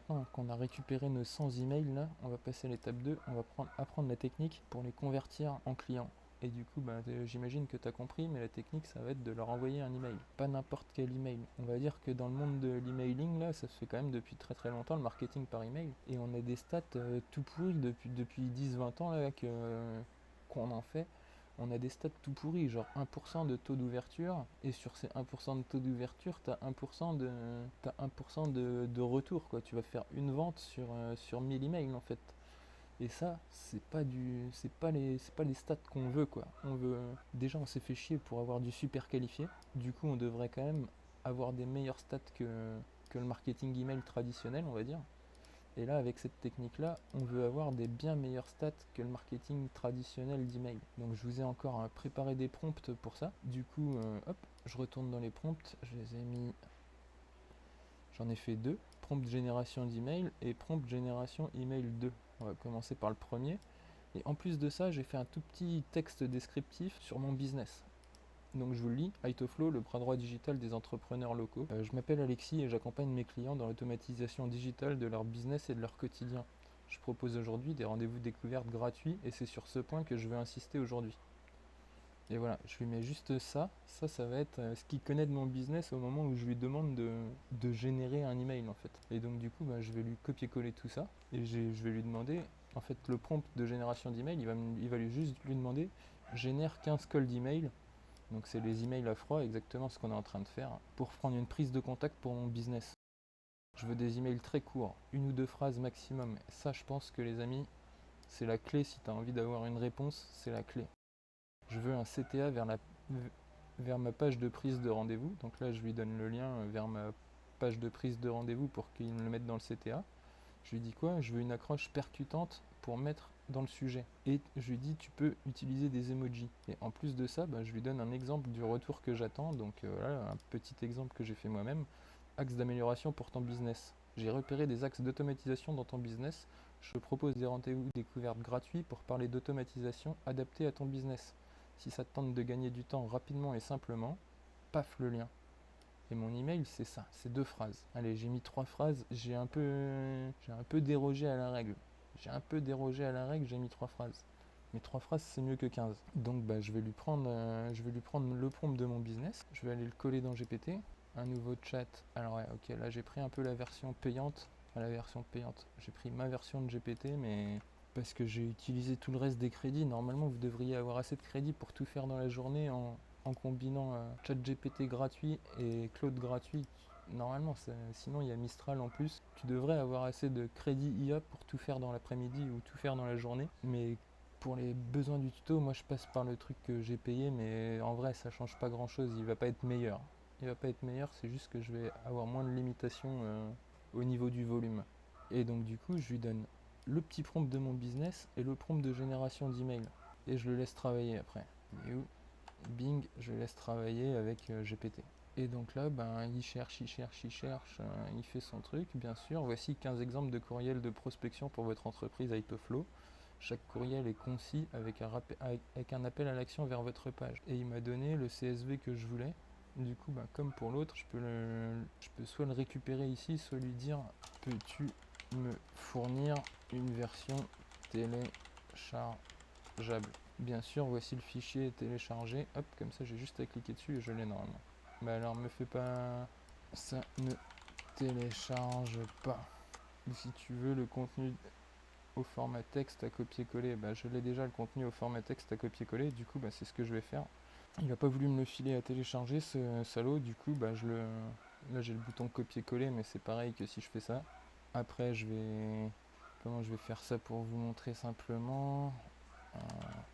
maintenant qu'on a récupéré nos 100 emails là, on va passer à l'étape 2, on va apprendre la technique pour les convertir en clients. Et du coup, j'imagine que tu as compris, mais la technique, ça va être de leur envoyer un email. Pas n'importe quel email. On va dire que dans le monde de l'emailing, là, ça se fait quand même depuis très très longtemps, le marketing par email. Et on a des stats tout pourris depuis 10-20 ans là, qu'on en fait. On a des stats tout pourris, genre 1% de taux d'ouverture, et sur ces 1% de taux d'ouverture, tu as 1% de retour, quoi. Tu vas faire une vente sur 1000 emails en fait. Et ça, c'est pas les stats qu'on veut, quoi. Déjà, on s'est fait chier pour avoir du super qualifié. Du coup, on devrait quand même avoir des meilleures stats que le marketing email traditionnel, on va dire. Et là, avec cette technique-là, on veut avoir des bien meilleures stats que le marketing traditionnel d'email. Donc, je vous ai encore préparé des prompts pour ça. Du coup, hop, je retourne dans les prompts. J'en ai fait deux. Prompt génération d'email et prompt génération email 2. On va commencer par le premier. Et en plus de ça, j'ai fait un tout petit texte descriptif sur mon business. Donc je vous le lis, Itoflow, le bras droit digital des entrepreneurs locaux. Je m'appelle Alexis et j'accompagne mes clients dans l'automatisation digitale de leur business et de leur quotidien. Je propose aujourd'hui des rendez-vous découvertes gratuits et c'est sur ce point que je veux insister aujourd'hui. Et voilà, je lui mets juste ça. Ça va être ce qu'il connaît de mon business au moment où je lui demande de générer un email en fait. Et donc du coup, je vais lui copier-coller tout ça et je vais lui demander, en fait, le prompt de génération d'email, il va juste lui demander génère 15 calls d'email. Donc c'est les emails à froid, exactement ce qu'on est en train de faire, pour prendre une prise de contact pour mon business. Je veux des emails très courts, une ou deux phrases maximum. Ça, je pense que les amis, c'est la clé. Si tu as envie d'avoir une réponse, c'est la clé. Je veux un CTA vers ma page de prise de rendez-vous. Donc là, je lui donne le lien vers ma page de prise de rendez-vous pour qu'il me le mette dans le CTA. Je lui dis quoi? Je veux une accroche percutante pour mettre dans le sujet. Et je lui dis, tu peux utiliser des emojis. Et en plus de ça, je lui donne un exemple du retour que j'attends. Donc voilà, un petit exemple que j'ai fait moi-même. Axe d'amélioration pour ton business. J'ai repéré des axes d'automatisation dans ton business. Je propose des rendez-vous découvertes gratuits pour parler d'automatisation adaptée à ton business. Si ça te tente de gagner du temps rapidement et simplement, paf le lien. Et mon email, c'est ça, c'est 2 phrases. Allez, j'ai mis 3 phrases, j'ai un peu dérogé à la règle. J'ai mis 3 phrases. Mais 3 phrases, c'est mieux que 15. Donc je vais lui prendre le prompt de mon business, je vais aller le coller dans GPT, un nouveau chat. Alors ouais, ok, là j'ai pris un peu la version payante. J'ai pris ma version de GPT, mais parce que j'ai utilisé tout le reste des crédits. Normalement, vous devriez avoir assez de crédits pour tout faire dans la journée en combinant ChatGPT gratuit et Claude gratuit. Normalement, sinon il y a Mistral en plus. Tu devrais avoir assez de crédit IA pour tout faire dans l'après-midi ou tout faire dans la journée. Mais pour les besoins du tuto, moi je passe par le truc que j'ai payé, mais en vrai ça change pas grand chose. Il va pas être meilleur. C'est juste que je vais avoir moins de limitations au niveau du volume. Et donc du coup, je lui donne le petit prompt de mon business et le prompt de génération d'email. Et je le laisse travailler après. Bing, je laisse travailler avec GPT. Et donc là, il cherche, il fait son truc, bien sûr. Voici 15 exemples de courriels de prospection pour votre entreprise Itoflow. Chaque courriel est concis avec un appel à l'action vers votre page. Et il m'a donné le CSV que je voulais. Du coup, comme pour l'autre, je peux soit le récupérer ici, soit lui dire, peux-tu me fournir une version téléchargeable? Bien sûr, voici le fichier téléchargé. Hop, comme ça j'ai juste à cliquer dessus et je l'ai normalement. Alors me fais pas... Ça ne télécharge pas. Ou si tu veux le contenu au format texte à copier-coller, je l'ai déjà le contenu au format texte à copier-coller. Du coup, c'est ce que je vais faire. Il n'a pas voulu me le filer à télécharger, ce salaud. Du coup, là j'ai le bouton copier-coller, mais c'est pareil que si je fais ça. Après, comment je vais faire ça pour vous montrer simplement?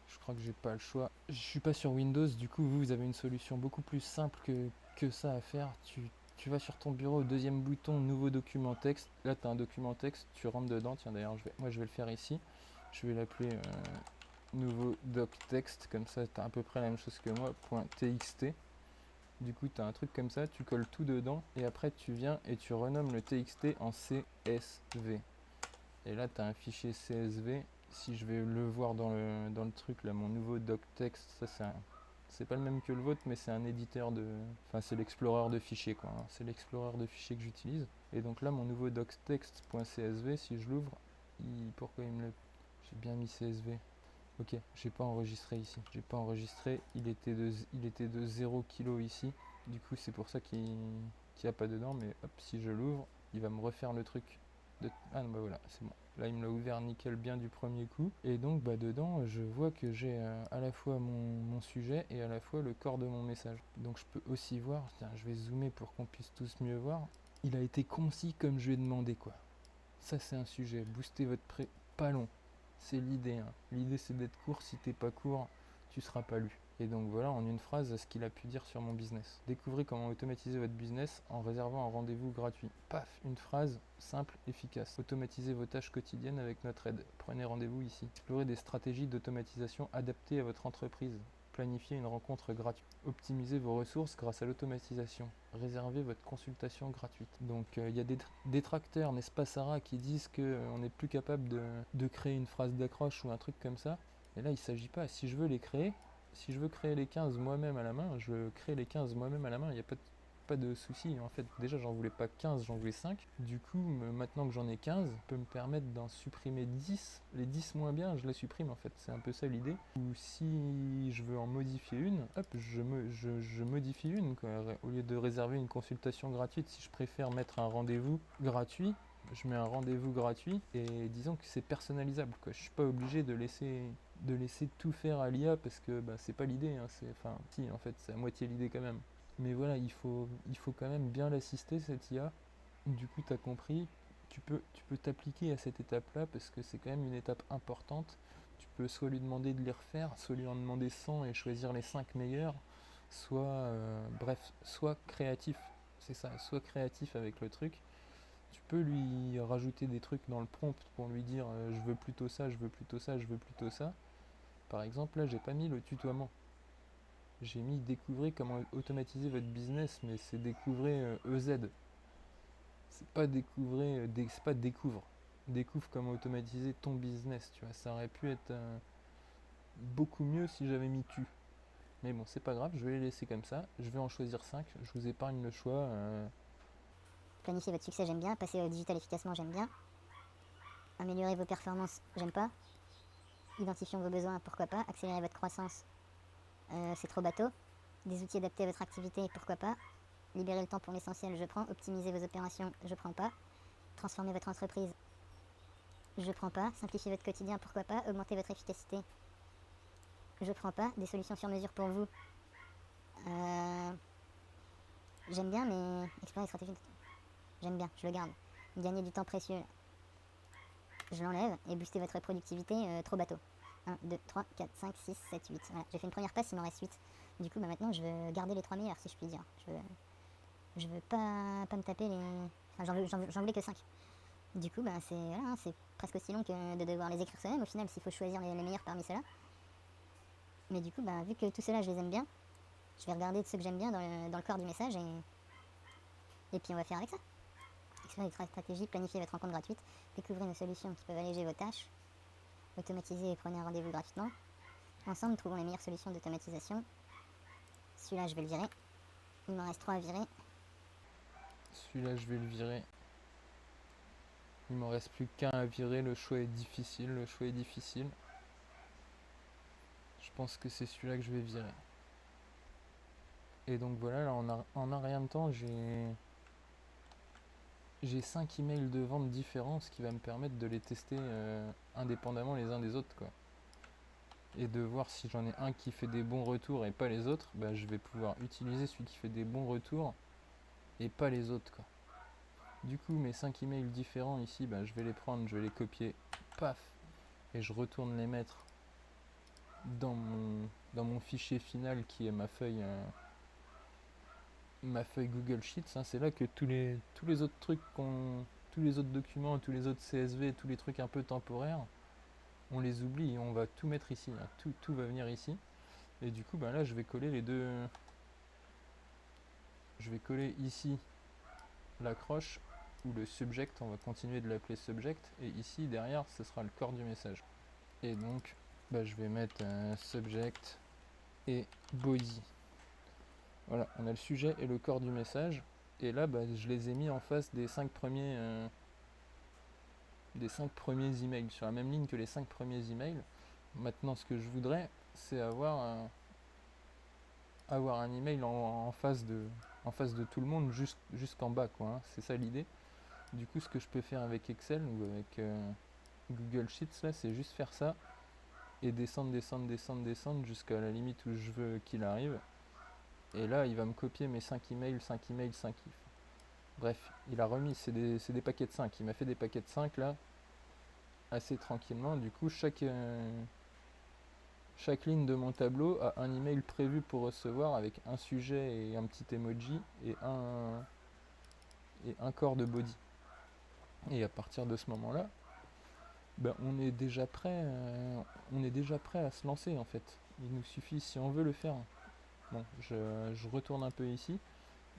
Je crois que j'ai pas le choix. Je suis pas sur Windows, du coup vous avez une solution beaucoup plus simple que ça à faire. Tu vas sur ton bureau, deuxième bouton, nouveau document texte. Là tu as un document texte, tu rentres dedans. Tiens d'ailleurs, moi je vais le faire ici. Je vais l'appeler nouveau doc texte, comme ça tu as à peu près la même chose que moi, .txt. Du coup tu as un truc comme ça, tu colles tout dedans et après tu viens et tu renommes le txt en CSV. Et là tu as un fichier CSV. Si je vais le voir dans le truc là, mon nouveau doc text, ça C'est pas le même que le vôtre, mais c'est un éditeur de... Enfin, c'est l'explorer de fichiers, quoi, hein. C'est l'explorer de fichiers que j'utilise. Et donc là, mon nouveau doctext.csv, si je l'ouvre, pourquoi il me le... J'ai bien mis CSV. Ok, j'ai pas enregistré ici. J'ai pas enregistré. Il était de 0 kg ici. Du coup, c'est pour ça qu'il n'y a pas dedans. Mais hop, si je l'ouvre, il va me refaire le truc. Ah non, bah voilà, c'est bon. Là, il me l'a ouvert nickel bien du premier coup. Et donc, bah dedans, je vois que j'ai à la fois mon sujet et à la fois le corps de mon message. Donc, je peux aussi voir. Tiens, je vais zoomer pour qu'on puisse tous mieux voir. Il a été concis comme je lui ai demandé, quoi. Ça, c'est un sujet. Booster votre prêt. Pas long. C'est l'idée, hein. L'idée, c'est d'être court. Si t'es pas court, tu seras pas lu. Et donc voilà, en une phrase, ce qu'il a pu dire sur mon business. Découvrez comment automatiser votre business en réservant un rendez-vous gratuit. Paf, une phrase simple, efficace. Automatisez vos tâches quotidiennes avec notre aide. Prenez rendez-vous ici. Explorez des stratégies d'automatisation adaptées à votre entreprise. Planifiez une rencontre gratuite. Optimisez vos ressources grâce à l'automatisation. Réservez votre consultation gratuite. Donc il y a des détracteurs, n'est-ce pas Sarah, qui disent qu'on n'est plus capable de créer une phrase d'accroche ou un truc comme ça. Et là, il ne s'agit pas. Si je veux les créer, si je veux créer les 15 moi-même à la main, je crée les 15 moi-même à la main. Il n'y a pas de souci. En fait, déjà, j'en voulais pas 15, j'en voulais 5. Du coup, maintenant que j'en ai 15, je peux me permettre d'en supprimer 10. Les 10 moins bien, je les supprime en fait. C'est un peu ça l'idée. Ou si je veux en modifier une, hop, je modifie une, quoi. Au lieu de réserver une consultation gratuite, si je préfère mettre un rendez-vous gratuit, je mets un rendez-vous gratuit et disons que c'est personnalisable, quoi. Je suis pas obligé de laisser tout faire à l'IA parce que bah, c'est pas l'idée, hein. Enfin, si, en fait, c'est à moitié l'idée quand même. Mais voilà, il faut quand même bien l'assister, cette IA. Du coup, tu as compris, tu peux t'appliquer à cette étape-là parce que c'est quand même une étape importante. Tu peux soit lui demander de les refaire, soit lui en demander 100 et choisir les 5 meilleurs, soit, bref, soit créatif. C'est ça, soit créatif avec le truc. Tu peux lui rajouter des trucs dans le prompt pour lui dire je veux plutôt ça, je veux plutôt ça, je veux plutôt ça. Par exemple, là, j'ai pas mis le tutoiement. J'ai mis découvrez comment automatiser votre business, mais c'est découvrez EZ. C'est pas découvrez, c'est pas découvre. Découvre comment automatiser ton business, tu vois. Ça aurait pu être beaucoup mieux si j'avais mis tu. Mais bon, c'est pas grave, je vais les laisser comme ça. Je vais en choisir 5. Je vous épargne le choix. Planifier votre succès, j'aime bien. Passer au digital efficacement, j'aime bien. Améliorer vos performances, j'aime pas. Identifions vos besoins, pourquoi pas. Accélérer votre croissance, c'est trop bateau. Des outils adaptés à votre activité, pourquoi pas. Libérer le temps pour l'essentiel, je prends. Optimiser vos opérations, je prends pas. Transformer votre entreprise, je prends pas. Simplifier votre quotidien, pourquoi pas. Augmenter votre efficacité, je prends pas. Des solutions sur mesure pour vous, j'aime bien, mais explorer les stratégies, j'aime bien, je le garde. Gagner du temps précieux, je l'enlève. Et booster votre productivité, trop bateau. 1, 2, 3, 4, 5, 6, 7, 8. Voilà, j'ai fait une première passe, il m'en reste 8. Du coup, bah, maintenant, je veux garder les 3 meilleurs, si je puis dire. Je veux pas me taper les... Enfin, j'en voulais que 5. Du coup, bah, voilà, hein, c'est presque aussi long que de devoir les écrire soi-même, au final, s'il faut choisir les meilleurs parmi ceux-là. Mais du coup, bah, vu que tout cela, je les aime bien, je vais regarder de ceux que j'aime bien dans le corps du message, et puis on va faire avec ça. Explorer votre stratégie, planifier votre rencontre gratuite, découvrir nos solutions qui peuvent alléger vos tâches, automatiser et prenez un rendez-vous gratuitement. Ensemble, trouvons les meilleures solutions d'automatisation. Celui-là, je vais le virer. Il m'en reste 3 à virer. Celui-là, je vais le virer. Il m'en reste plus qu'un à virer. Le choix est difficile. Je pense que c'est celui-là que je vais virer. Et donc voilà, là en un rien de temps, j'ai 5 emails de vente différents, ce qui va me permettre de les tester indépendamment les uns des autres, quoi. Et de voir si j'en ai un qui fait des bons retours et pas les autres, bah, je vais pouvoir utiliser celui qui fait des bons retours et pas les autres, quoi. Du coup, mes 5 emails différents ici, bah, je vais les prendre, je vais les copier, paf, et je retourne les mettre dans mon fichier final qui est ma feuille Google Sheets, hein. C'est là que tous les autres trucs tous les autres documents, tous les autres CSV, tous les trucs un peu temporaires, on les oublie et on va tout mettre ici, hein. Tout va venir ici. Et du coup, ben là, je vais coller les deux. Je vais coller ici l'accroche ou le subject, on va continuer de l'appeler subject, et ici derrière, ce sera le corps du message. Et donc, je vais mettre subject et body. Voilà, on a le sujet et le corps du message. Et là, je les ai mis en face des 5 premiers emails, sur la même ligne que les 5 premiers emails. Maintenant, ce que je voudrais, c'est avoir un email en face de tout le monde, jusqu'en bas, quoi, hein. C'est ça l'idée. Du coup, ce que je peux faire avec Excel ou avec Google Sheets, là, c'est juste faire ça et descendre jusqu'à la limite où je veux qu'il arrive. Et là, il va me copier mes 5 emails, 5 emails, 5 if. Bref, il a remis, c'est des paquets de 5. Il m'a fait des paquets de 5 là, assez tranquillement. Du coup, chaque ligne de mon tableau a un email prévu pour recevoir avec un sujet et un petit emoji et un corps de body. Et à partir de ce moment-là, on est déjà prêt à se lancer en fait. Il nous suffit, si on veut le faire. Bon, je retourne un peu ici,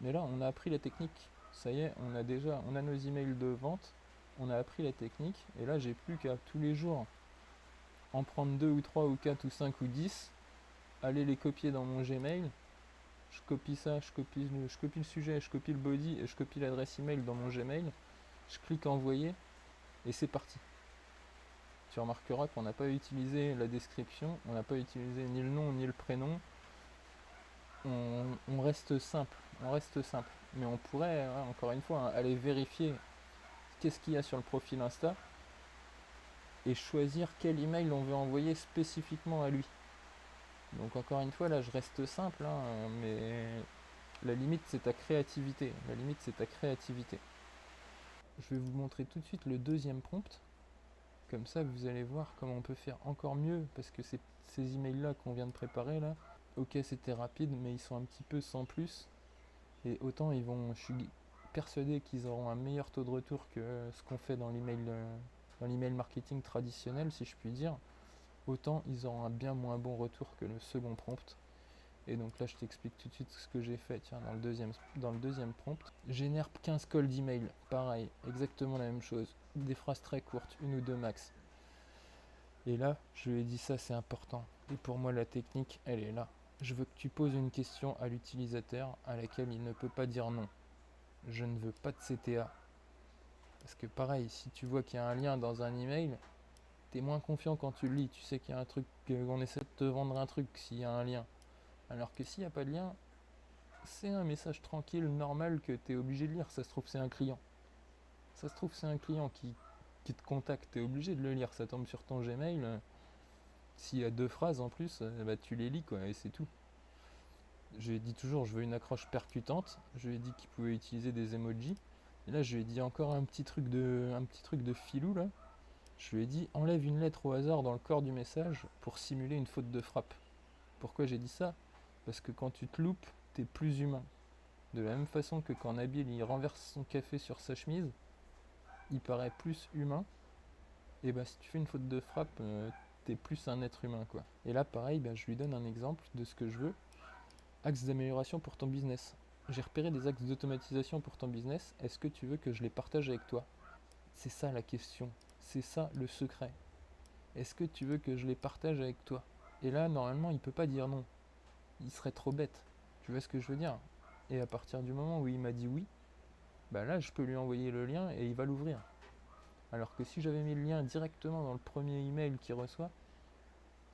mais là on a appris la technique. Ça y est, on a nos emails de vente, on a appris la technique, et là j'ai plus qu'à tous les jours en prendre 2 ou 3 ou 4 ou 5 ou 10, aller les copier dans mon Gmail. Je copie ça, je copie le sujet, je copie le body et je copie l'adresse email dans mon Gmail. Je clique envoyer et c'est parti. Tu remarqueras qu'on n'a pas utilisé la description, on n'a pas utilisé ni le nom ni le prénom. On reste simple, Mais on pourrait, encore une fois, aller vérifier qu'est-ce qu'il y a sur le profil Insta et choisir quel email on veut envoyer spécifiquement à lui. Donc encore une fois, là je reste simple, mais la limite c'est ta créativité. Je vais vous montrer tout de suite le deuxième prompt. Comme ça, vous allez voir comment on peut faire encore mieux, parce que ces emails-là qu'on vient de préparer, là, ok, c'était rapide, mais ils sont un petit peu sans plus. Et autant je suis persuadé qu'ils auront un meilleur taux de retour que ce qu'on fait dans l'email marketing traditionnel, si je puis dire. Autant ils auront un bien moins bon retour que le second prompt. Et donc là, je t'explique tout de suite ce que j'ai fait. Tiens, dans le deuxième prompt, génère 15 calls d'email. Pareil, exactement la même chose. Des phrases très courtes, une ou deux max. Et là, je lui ai dit ça, c'est important. Et pour moi, la technique, elle est là. Je veux que tu poses une question à l'utilisateur à laquelle il ne peut pas dire non. Je ne veux pas de CTA. Parce que pareil, si tu vois qu'il y a un lien dans un email, t'es moins confiant quand tu le lis. Tu sais qu'il y a un truc, qu'on essaie de te vendre un truc s'il y a un lien. Alors que s'il n'y a pas de lien, c'est un message tranquille, normal que tu es obligé de lire. Ça se trouve, c'est un client. Qui te contacte, tu es obligé de le lire. Ça tombe sur ton Gmail. S'il y a 2 phrases en plus, tu les lis, quoi, et c'est tout. Je lui ai dit toujours, je veux une accroche percutante. Je lui ai dit qu'il pouvait utiliser des emojis. Et là, je lui ai dit encore un petit truc de filou, là. Je lui ai dit, enlève une lettre au hasard dans le corps du message pour simuler une faute de frappe. Pourquoi j'ai dit ça? Parce que quand tu te loupes, t'es plus humain. De la même façon que quand Nabil il renverse son café sur sa chemise, il paraît plus humain. Et si tu fais une faute de frappe, t'es plus un être humain, quoi. Et là, pareil, je lui donne un exemple de ce que je veux. Axe d'amélioration pour ton business. J'ai repéré des axes d'automatisation pour ton business. Est-ce que tu veux que je les partage avec toi? C'est ça la question. C'est ça le secret. Est-ce que tu veux que je les partage avec toi? Et là, normalement, il peut pas dire non. Il serait trop bête. Tu vois ce que je veux dire? Et à partir du moment où il m'a dit oui, là, je peux lui envoyer le lien et il va l'ouvrir. Alors que si j'avais mis le lien directement dans le premier email qu'il reçoit,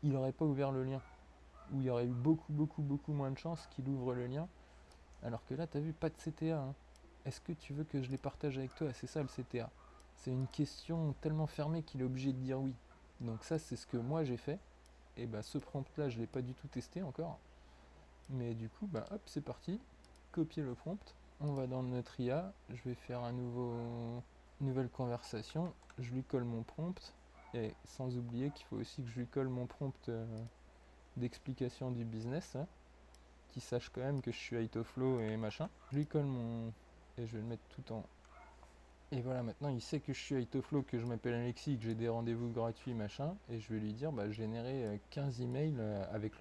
il n'aurait pas ouvert le lien. Ou il y aurait eu beaucoup moins de chances qu'il ouvre le lien. Alors que là, t'as vu, pas de CTA. Est-ce que tu veux que je les partage avec toi? C'est ça le CTA. C'est une question tellement fermée qu'il est obligé de dire oui. Donc ça, c'est ce que moi j'ai fait. Et ce prompt-là, je ne l'ai pas du tout testé encore. Mais du coup, hop, c'est parti. Copier le prompt. On va dans notre IA. Je vais faire nouvelle conversation. Je lui colle mon prompt. Et sans oublier qu'il faut aussi que je lui colle mon prompt d'explication du business. Qu'il sache quand même que je suis Itoflow et machin. Je lui colle et je vais le mettre tout en... Et voilà, maintenant il sait que je suis Itoflow, que je m'appelle Alexis, que j'ai des rendez-vous gratuits, machin. Et je vais lui dire, générer 15 emails avec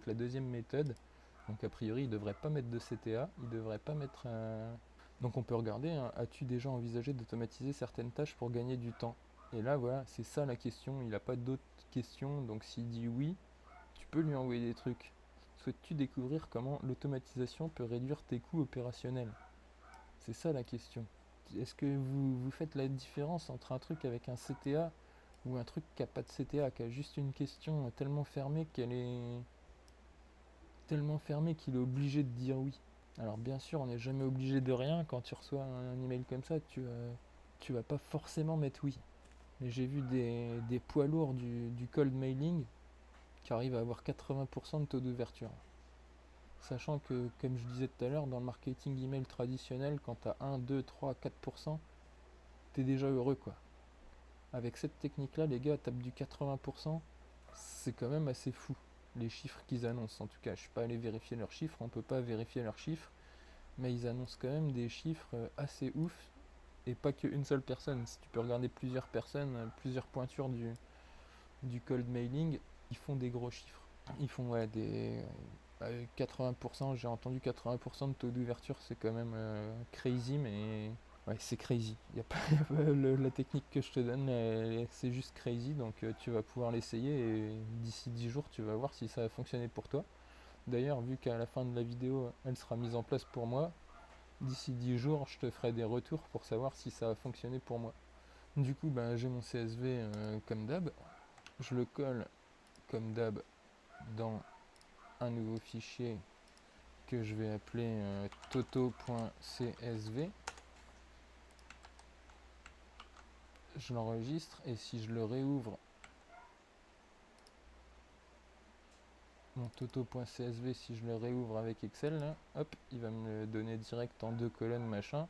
la deuxième méthode. Donc a priori, il ne devrait pas mettre de CTA, il devrait pas mettre... Donc on peut regarder, as-tu déjà envisagé d'automatiser certaines tâches pour gagner du temps? Et là, voilà, c'est ça la question, il n'a pas d'autres questions. Donc s'il dit oui, tu peux lui envoyer des trucs. Souhaites-tu découvrir comment l'automatisation peut réduire tes coûts opérationnels? C'est ça la question. Est-ce que vous faites la différence entre un truc avec un CTA ou un truc qui n'a pas de CTA, qui a juste une question tellement fermée qu'il est obligé de dire oui? Alors bien sûr, on n'est jamais obligé de rien. Quand tu reçois un email comme ça, tu vas pas forcément mettre oui. Mais j'ai vu des poids lourds du cold mailing qui arrivent à avoir 80% de taux d'ouverture. Sachant que, comme je disais tout à l'heure, dans le marketing email traditionnel, quand tu as 1, 2, 3, 4%, tu es déjà heureux, quoi. Avec cette technique-là, les gars tapent du 80%, c'est quand même assez fou, les chiffres qu'ils annoncent. En tout cas, je suis pas allé vérifier leurs chiffres, on peut pas vérifier leurs chiffres, mais ils annoncent quand même des chiffres assez ouf, et pas qu'une seule personne. Si tu peux regarder plusieurs personnes, plusieurs pointures du cold mailing, ils font des gros chiffres. Ils font 80%, j'ai entendu 80% de taux d'ouverture, c'est quand même crazy, mais ouais, c'est crazy. Y a pas, la technique que je te donne, c'est juste crazy, donc tu vas pouvoir l'essayer et d'ici 10 jours, tu vas voir si ça a fonctionné pour toi. D'ailleurs, vu qu'à la fin de la vidéo, elle sera mise en place pour moi, d'ici 10 jours, je te ferai des retours pour savoir si ça a fonctionné pour moi. Du coup, j'ai mon CSV comme d'hab. Je le colle comme d'hab dans un nouveau fichier que je vais appeler toto.csv. Je l'enregistre et si je le réouvre, mon toto.csv, si je le réouvre avec Excel, là, hop, il va me le donner direct en 2 colonnes, machin.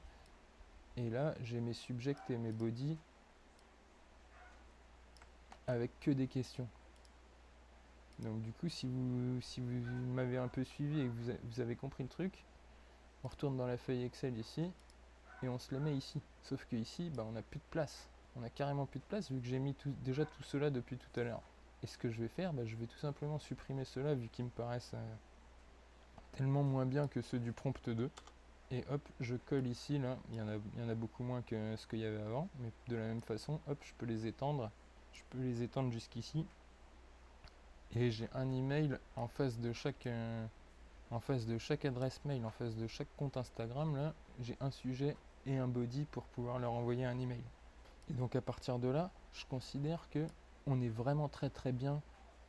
Et là, j'ai mes subjects et mes bodies avec que des questions. Donc du coup, si vous m'avez un peu suivi et que vous avez compris le truc, on retourne dans la feuille Excel ici et on se les met ici. Sauf que ici, on n'a plus de place. On a carrément plus de place vu que j'ai mis déjà tout cela depuis tout à l'heure. Et ce que je vais faire, je vais tout simplement supprimer cela vu qu'ils me paraissent tellement moins bien que ceux du prompt 2. Et hop, je colle ici, là, il y en a beaucoup moins que ce qu'il y avait avant, mais de la même façon, hop, je peux les étendre. Je peux les étendre jusqu'ici. Et j'ai un email en face de chaque adresse mail, en face de chaque compte Instagram, là, j'ai un sujet et un body pour pouvoir leur envoyer un email. Et donc à partir de là, je considère que on est vraiment très très bien.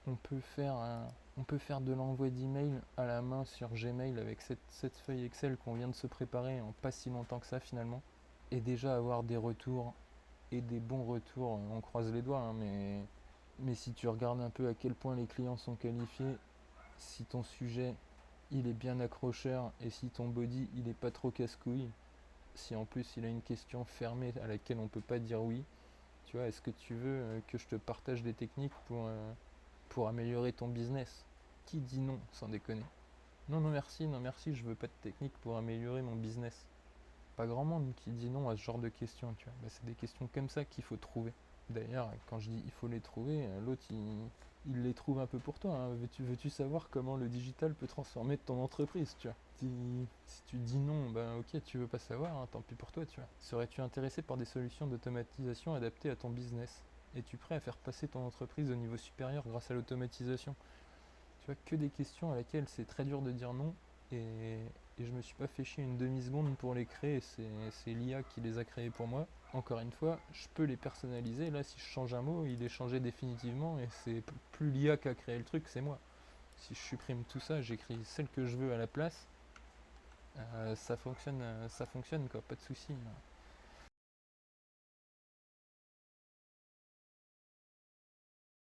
On peut faire de l'envoi d'email à la main sur Gmail avec cette feuille Excel qu'on vient de se préparer en pas si longtemps que ça finalement. Et déjà avoir des retours et des bons retours, on croise les doigts, hein, mais si tu regardes un peu à quel point les clients sont qualifiés, si ton sujet il est bien accrocheur et si ton body il est pas trop casse-couille, si en plus il a une question fermée à laquelle on peut pas dire oui, tu vois, est-ce que tu veux que je te partage des techniques pour améliorer ton business? Qui dit non, sans déconner? Non, non merci, je veux pas de technique pour améliorer mon business. Pas grand monde qui dit non à ce genre de questions, tu vois. C'est des questions comme ça qu'il faut trouver. D'ailleurs, quand je dis il faut les trouver, l'autre il les trouve un peu pour toi, hein. Veux-tu savoir comment le digital peut transformer ton entreprise, tu vois? Si tu dis non, ok, tu veux pas savoir, hein, tant pis pour toi, tu vois. Serais-tu intéressé par des solutions d'automatisation adaptées à ton business? Es-tu prêt à faire passer ton entreprise au niveau supérieur grâce à l'automatisation? Tu vois, que des questions à laquelle c'est très dur de dire non, et je me suis pas fait chier une demi-seconde pour les créer, c'est l'IA qui les a créés pour moi. Encore une fois, je peux les personnaliser, là si je change un mot, il est changé définitivement, et c'est plus l'IA qui a créé le truc, c'est moi. Si je supprime tout ça, j'écris celle que je veux à la place, ça fonctionne quoi, pas de souci.